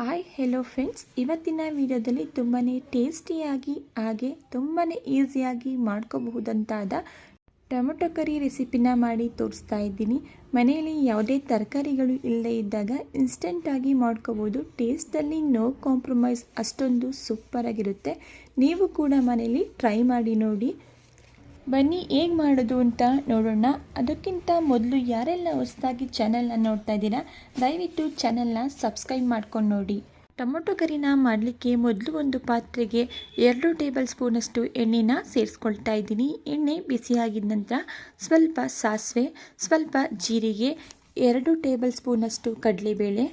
Hi hello friends, ಇವತ್ತಿನ ವಿಡಿಯೋದಲ್ಲಿ ತುಂಬಾ ಟೇಸ್ಟಿಯಾಗಿ ಹಾಗೆ ತುಂಬಾ ಈಸಿಯಾಗಿ ಮಾಡ್ಕೋಬಹುದಂತಾದ ಟೊಮೆಟೊ ಕರಿ ರೆಸಿಪಿನ ಮಾಡಿ ತೋರಿಸ್ತಾ ಇದ್ದೀನಿ. ಮನೆಯಲ್ಲಿ ಯಾವುದೇ ತರಕಾರಿಗಳು ಇಲ್ಲದೇ ಇದ್ದಾಗ ಇನ್ಸ್ಟೆಂಟಾಗಿ ಮಾಡ್ಕೋಬೋದು. ಟೇಸ್ಟಲ್ಲಿ ನೋ ಕಾಂಪ್ರಮೈಸ್, ಅಷ್ಟೊಂದು ಸೂಪರಾಗಿರುತ್ತೆ. ನೀವು ಕೂಡ ಮನೆಯಲ್ಲಿ ಟ್ರೈ ಮಾಡಿ ನೋಡಿ. ಬನ್ನಿ ಹೇಗೆ ಮಾಡೋದು ಅಂತ ನೋಡೋಣ. ಅದಕ್ಕಿಂತ ಮೊದಲು ಯಾರೆಲ್ಲ ಹೊಸದಾಗಿ ಚಾನಲ್ನ ನೋಡ್ತಾ ಇದ್ದೀರಾ, ದಯವಿಟ್ಟು ಚಾನಲ್ನ ಸಬ್ಸ್ಕ್ರೈಬ್ ಮಾಡ್ಕೊಂಡು ನೋಡಿ. ಟೊಮೊಟೊ ಕರಿನ ಮಾಡಲಿಕ್ಕೆ ಮೊದಲು ಒಂದು ಪಾತ್ರೆಗೆ 2 ಟೇಬಲ್ ಸ್ಪೂನಷ್ಟು ಎಣ್ಣೆನ ಸೇರಿಸ್ಕೊಳ್ತಾ ಇದ್ದೀನಿ. ಎಣ್ಣೆ ಬಿಸಿಯಾಗಿದ ನಂತರ ಸ್ವಲ್ಪ ಸಾಸಿವೆ, ಸ್ವಲ್ಪ ಜೀರಿಗೆ, 2 ಟೇಬಲ್ ಸ್ಪೂನಷ್ಟು ಕಡಲೆಬೇಳೆ,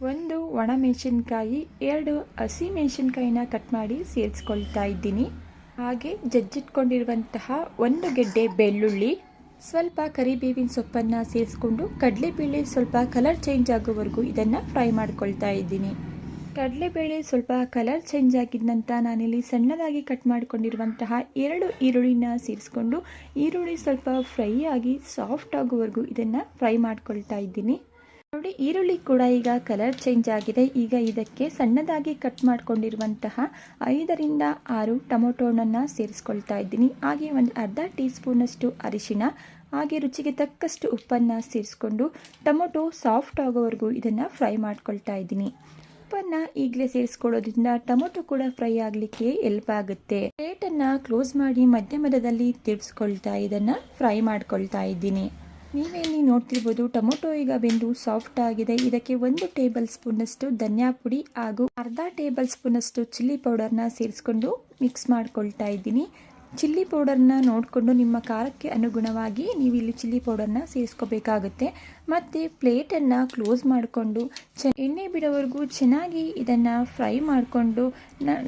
1 ಒಣಮೆಣಸಿನ್ಕಾಯಿ, 2 ಹಸಿ ಮೆಣಸಿನ್ಕಾಯಿನ ಕಟ್ ಮಾಡಿ ಸೇರಿಸ್ಕೊಳ್ತಾ ಇದ್ದೀನಿ. ಹಾಗೆ ಜಜ್ಜಿಟ್ಕೊಂಡಿರುವಂತಹ 1 ಗೆಡ್ಡೆ ಬೆಳ್ಳುಳ್ಳಿ, ಸ್ವಲ್ಪ ಕರಿಬೇವಿನ ಸೊಪ್ಪನ್ನು ಸೇರಿಸ್ಕೊಂಡು ಕಡಲೆಬೇಳೆ ಸ್ವಲ್ಪ ಕಲರ್ ಚೇಂಜ್ ಆಗೋವರೆಗೂ ಇದನ್ನು ಫ್ರೈ ಮಾಡ್ಕೊಳ್ತಾ ಇದ್ದೀನಿ. ಕಡಲೆಬೇಳೆ ಸ್ವಲ್ಪ ಕಲರ್ ಚೇಂಜ್ ಆಗಿದ ನಂತರ ನಾನಿಲ್ಲಿ ಸಣ್ಣದಾಗಿ ಕಟ್ ಮಾಡಿಕೊಂಡಿರುವಂತಹ 2 ಈರುಳ್ಳಿನ ಸೇರಿಸ್ಕೊಂಡು ಈರುಳ್ಳಿ ಸ್ವಲ್ಪ ಫ್ರೈ ಆಗಿ ಸಾಫ್ಟ್ ಆಗೋವರೆಗೂ ಇದನ್ನು ಫ್ರೈ ಮಾಡ್ಕೊಳ್ತಾ ಇದ್ದೀನಿ. ನೋಡಿ, ಈರುಳ್ಳಿ ಕೂಡ ಈಗ ಕಲರ್ ಚೇಂಜ್ ಆಗಿದೆ. ಈಗ ಇದಕ್ಕೆ ಸಣ್ಣದಾಗಿ ಕಟ್ ಮಾಡ್ಕೊಂಡಿರುವಂತಹ 5 ರಿಂದ 6 ಟೊಮೊಟೊನನ್ನು ಸೇರಿಸ್ಕೊಳ್ತಾ ಇದ್ದೀನಿ. ಹಾಗೆ ಒಂದು ಅರ್ಧ ಟೀ ಸ್ಪೂನಷ್ಟು ಅರಿಶಿಣ, ಹಾಗೆ ರುಚಿಗೆ ತಕ್ಕಷ್ಟು ಉಪ್ಪನ್ನು ಸೇರಿಸ್ಕೊಂಡು ಟೊಮೊಟೊ ಸಾಫ್ಟ್ ಆಗೋವರೆಗೂ ಇದನ್ನು ಫ್ರೈ ಮಾಡ್ಕೊಳ್ತಾ ಇದ್ದೀನಿ. ಉಪ್ಪನ್ನು ಈಗಲೇ ಸೇರಿಸ್ಕೊಳ್ಳೋದ್ರಿಂದ ಟೊಮೊಟೊ ಕೂಡ ಫ್ರೈ ಆಗಲಿಕ್ಕೆ ಹೆಲ್ಪ್ ಆಗುತ್ತೆ. ಪ್ಲೇಟನ್ನು ಕ್ಲೋಸ್ ಮಾಡಿ ಮಧ್ಯದಲ್ಲಿ ತಿರ್ಗಿಸ್ಕೊಳ್ತಾ ಇದನ್ನು ಫ್ರೈ ಮಾಡ್ಕೊಳ್ತಾ ಇದ್ದೀನಿ. ನೀವೇಲಿ ನೋಡ್ತಿರ್ಬೋದು, ಟೊಮೊಟೊ ಈಗ ಬೆಂದು ಸಾಫ್ಟ್ ಆಗಿದೆ. ಇದಕ್ಕೆ 1 ಟೇಬಲ್ ಸ್ಪೂನಷ್ಟು ಧನಿಯಾ ಪುಡಿ ಹಾಗೂ ಅರ್ಧ ಟೇಬಲ್ ಸ್ಪೂನಷ್ಟು ಚಿಲ್ಲಿ ಪೌಡರ್ನ ಸೇರಿಸ್ಕೊಂಡು ಮಿಕ್ಸ್ ಮಾಡ್ಕೊಳ್ತಾ ಇದ್ದೀನಿ. ಚಿಲ್ಲಿ ಪೌಡರ್ನ ನೋಡಿಕೊಂಡು ನಿಮ್ಮ ಖಾರಕ್ಕೆ ಅನುಗುಣವಾಗಿ ನೀವು ಇಲ್ಲಿ ಚಿಲ್ಲಿ ಪೌಡರ್ನ ಸೇರಿಸ್ಕೋಬೇಕಾಗುತ್ತೆ. ಮತ್ತು ಪ್ಲೇಟನ್ನು ಕ್ಲೋಸ್ ಮಾಡಿಕೊಂಡು ಎಣ್ಣೆ ಬಿಡೋವರೆಗೂ ಚೆನ್ನಾಗಿ ಇದನ್ನು ಫ್ರೈ ಮಾಡಿಕೊಂಡು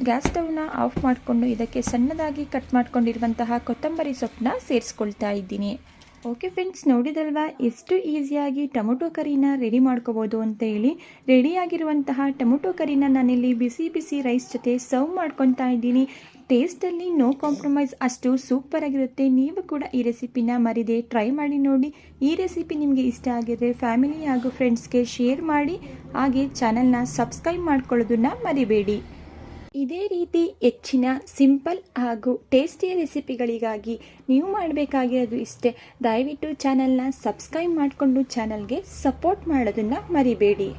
ಗ್ಯಾಸ್ ಸ್ಟವ್ನ ಆಫ್ ಮಾಡಿಕೊಂಡು ಇದಕ್ಕೆ ಸಣ್ಣದಾಗಿ ಕಟ್ ಮಾಡ್ಕೊಂಡಿರುವಂತಹ ಕೊತ್ತಂಬರಿ ಸೊಪ್ಪನ್ನ ಸೇರಿಸ್ಕೊಳ್ತಾ ಇದ್ದೀನಿ. ಓಕೆ ಫ್ರೆಂಡ್ಸ್, ನೋಡಿದಲ್ವಾ ಎಷ್ಟು ಈಸಿಯಾಗಿ ಟೊಮೊಟೊ ಕರಿನ ರೆಡಿ ಮಾಡ್ಕೋಬೋದು ಅಂತ ಹೇಳಿ. ರೆಡಿಯಾಗಿರುವಂತಹ ಟೊಮೊಟೊ ಕರಿನ ನಾನಿಲ್ಲಿ ಬಿಸಿ ಬಿಸಿ ರೈಸ್ ಜೊತೆ ಸರ್ವ್ ಮಾಡ್ಕೊತಾ ಇದ್ದೀನಿ. ಟೇಸ್ಟಲ್ಲಿ ನೋ ಕಾಂಪ್ರಮೈಸ್, ಅಷ್ಟು ಸೂಪರಾಗಿರುತ್ತೆ. ನೀವು ಕೂಡ ಈ ರೆಸಿಪಿನ ಮರಿದೆ ಟ್ರೈ ಮಾಡಿ ನೋಡಿ. ಈ ರೆಸಿಪಿ ನಿಮಗೆ ಇಷ್ಟ ಆಗಿದ್ರೆ ಫ್ಯಾಮಿಲಿ ಹಾಗೂ ಫ್ರೆಂಡ್ಸ್ಗೆ ಶೇರ್ ಮಾಡಿ. ಹಾಗೆ ಚಾನಲ್ನ ಸಬ್ಸ್ಕ್ರೈಬ್ ಮಾಡ್ಕೊಳ್ಳೋದನ್ನು ಮರಿಬೇಡಿ. ಇದೇ ರೀತಿ ಹೆಚ್ಚಿನ ಸಿಂಪಲ್ ಹಾಗೂ ಟೇಸ್ಟಿ ರೆಸಿಪಿಗಳಿಗಾಗಿ ನೀವು ಮಾಡಬೇಕಾಗಿರೋದು ಇಷ್ಟೇ. ದಯವಿಟ್ಟು ಚಾನಲ್ನ ಸಬ್ಸ್ಕ್ರೈಬ್ ಮಾಡಿಕೊಂಡು ಚಾನಲ್ಗೆ ಸಪೋರ್ಟ್ ಮಾಡೋದನ್ನು ಮರಿಬೇಡಿ.